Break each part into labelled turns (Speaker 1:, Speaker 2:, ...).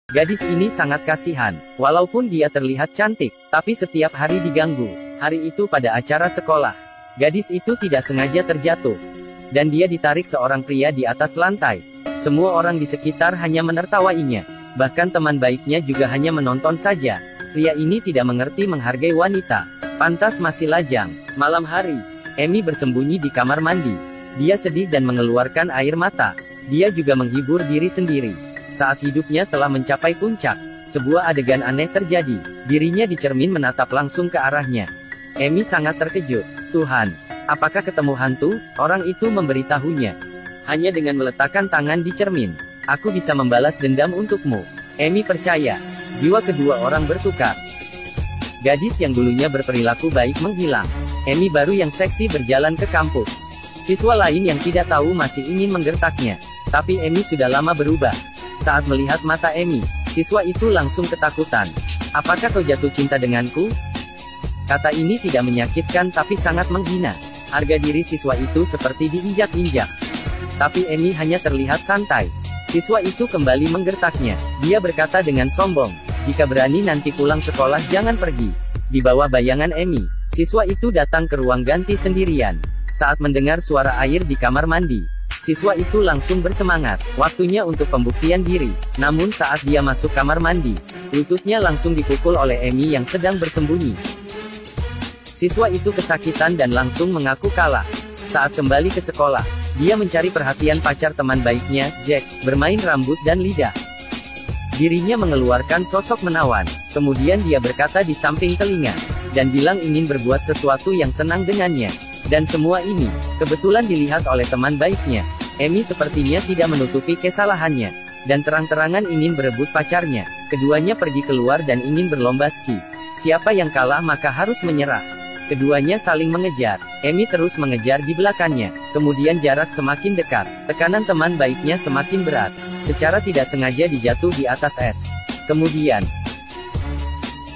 Speaker 1: Gadis ini sangat kasihan. Walaupun dia terlihat cantik, tapi setiap hari diganggu. Hari itu pada acara sekolah. Gadis itu tidak sengaja terjatuh. Dan dia ditarik seorang pria di atas lantai. Semua orang di sekitar hanya menertawainya. Bahkan teman baiknya juga hanya menonton saja. Pria ini tidak mengerti menghargai wanita. Pantas masih lajang. Malam hari, Amy bersembunyi di kamar mandi. Dia sedih dan mengeluarkan air mata. Dia juga menghibur diri sendiri. Saat hidupnya telah mencapai puncak, sebuah adegan aneh terjadi. Dirinya di cermin menatap langsung ke arahnya. Amy sangat terkejut. Tuhan, apakah ketemu hantu? Orang itu memberitahunya. Hanya dengan meletakkan tangan di cermin, aku bisa membalas dendam untukmu. Amy percaya. Jiwa kedua orang bertukar. Gadis yang dulunya berperilaku baik menghilang. Amy baru yang seksi berjalan ke kampus. Siswa lain yang tidak tahu masih ingin menggertaknya. Tapi Amy sudah lama berubah. Saat melihat mata Amy, siswa itu langsung ketakutan. Apakah kau jatuh cinta denganku? Kata ini tidak menyakitkan tapi sangat menghina. Harga diri siswa itu seperti diinjak-injak. Tapi Amy hanya terlihat santai. Siswa itu kembali menggertaknya. Dia berkata dengan sombong, jika berani nanti pulang sekolah jangan pergi. Di bawah bayangan Amy, siswa itu datang ke ruang ganti sendirian. Saat mendengar suara air di kamar mandi, siswa itu langsung bersemangat. Waktunya untuk pembuktian diri. Namun saat dia masuk kamar mandi, lututnya langsung dipukul oleh Amy yang sedang bersembunyi. Siswa itu kesakitan dan langsung mengaku kalah. Saat kembali ke sekolah, dia mencari perhatian pacar teman baiknya, Jack, bermain rambut dan lidah. Dirinya mengeluarkan sosok menawan. Kemudian dia berkata di samping telinga, dan bilang ingin berbuat sesuatu yang senang dengannya. Dan semua ini, kebetulan dilihat oleh teman baiknya. Amy sepertinya tidak menutupi kesalahannya. Dan terang-terangan ingin berebut pacarnya. Keduanya pergi keluar dan ingin berlomba ski. Siapa yang kalah maka harus menyerah. Keduanya saling mengejar. Amy terus mengejar di belakangnya. Kemudian jarak semakin dekat. Tekanan teman baiknya semakin berat. Secara tidak sengaja dijatuh di atas es. Kemudian,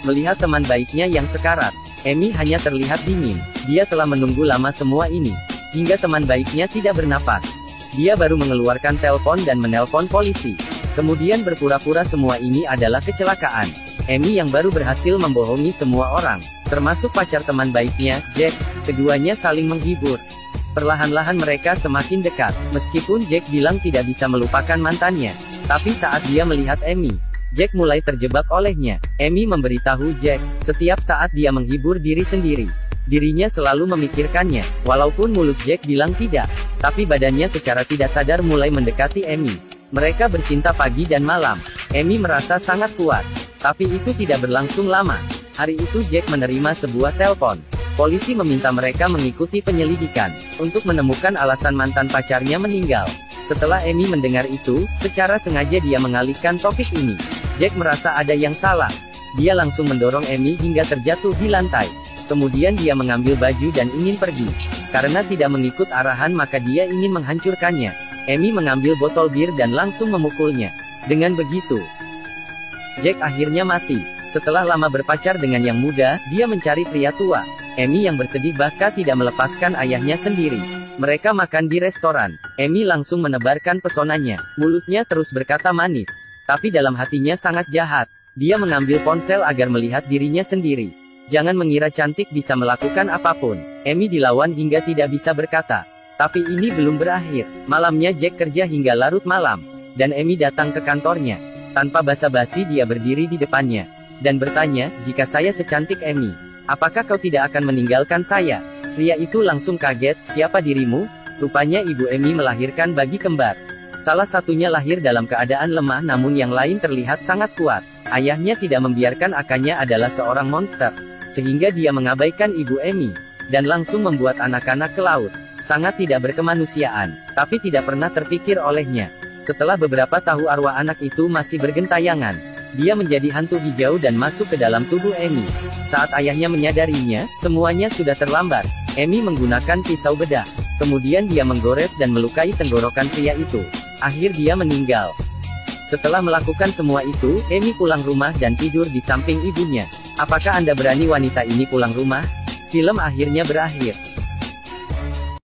Speaker 1: melihat teman baiknya yang sekarat, Amy hanya terlihat dingin. Dia telah menunggu lama semua ini. Hingga teman baiknya tidak bernapas. Dia baru mengeluarkan telepon dan menelpon polisi. Kemudian berpura-pura semua ini adalah kecelakaan. Amy yang baru berhasil membohongi semua orang, termasuk pacar teman baiknya, Jack. Keduanya saling menghibur. Perlahan-lahan mereka semakin dekat. Meskipun Jack bilang tidak bisa melupakan mantannya. Tapi saat dia melihat Amy, Jack mulai terjebak olehnya. Amy memberitahu Jack, setiap saat dia menghibur diri sendiri. Dirinya selalu memikirkannya, walaupun mulut Jack bilang tidak. Tapi badannya secara tidak sadar mulai mendekati Amy. Mereka bercinta pagi dan malam. Amy merasa sangat puas. Tapi itu tidak berlangsung lama. Hari itu Jack menerima sebuah telepon. Polisi meminta mereka mengikuti penyelidikan, untuk menemukan alasan mantan pacarnya meninggal. Setelah Amy mendengar itu, secara sengaja dia mengalihkan topik ini. Jack merasa ada yang salah. Dia langsung mendorong Amy hingga terjatuh di lantai. Kemudian dia mengambil baju dan ingin pergi. Karena tidak mengikut arahan maka dia ingin menghancurkannya. Amy mengambil botol bir dan langsung memukulnya. Dengan begitu, Jack akhirnya mati. Setelah lama berpacar dengan yang muda, dia mencari pria tua. Amy yang bersedih bahkan tidak melepaskan ayahnya sendiri. Mereka makan di restoran. Amy langsung menebarkan pesonanya. Mulutnya terus berkata manis. Tapi dalam hatinya sangat jahat. Dia mengambil ponsel agar melihat dirinya sendiri. Jangan mengira cantik bisa melakukan apapun. Amy dilawan hingga tidak bisa berkata. Tapi ini belum berakhir. Malamnya Jack kerja hingga larut malam. Dan Amy datang ke kantornya. Tanpa basa-basi dia berdiri di depannya. Dan bertanya, jika saya secantik Amy, apakah kau tidak akan meninggalkan saya? Pria itu langsung kaget, siapa dirimu? Rupanya ibu Amy melahirkan bayi kembar. Salah satunya lahir dalam keadaan lemah namun yang lain terlihat sangat kuat. Ayahnya tidak membiarkan akannya adalah seorang monster. Sehingga dia mengabaikan ibu Amy. Dan langsung membuat anak-anak ke laut. Sangat tidak berkemanusiaan. Tapi tidak pernah terpikir olehnya. Setelah beberapa tahun arwah anak itu masih bergentayangan. Dia menjadi hantu hijau dan masuk ke dalam tubuh Amy. Saat ayahnya menyadarinya, semuanya sudah terlambat. Amy menggunakan pisau bedah. Kemudian dia menggores dan melukai tenggorokan pria itu. Akhir dia meninggal. Setelah melakukan semua itu, Amy pulang rumah dan tidur di samping ibunya. Apakah Anda berani wanita ini pulang rumah? Film akhirnya berakhir.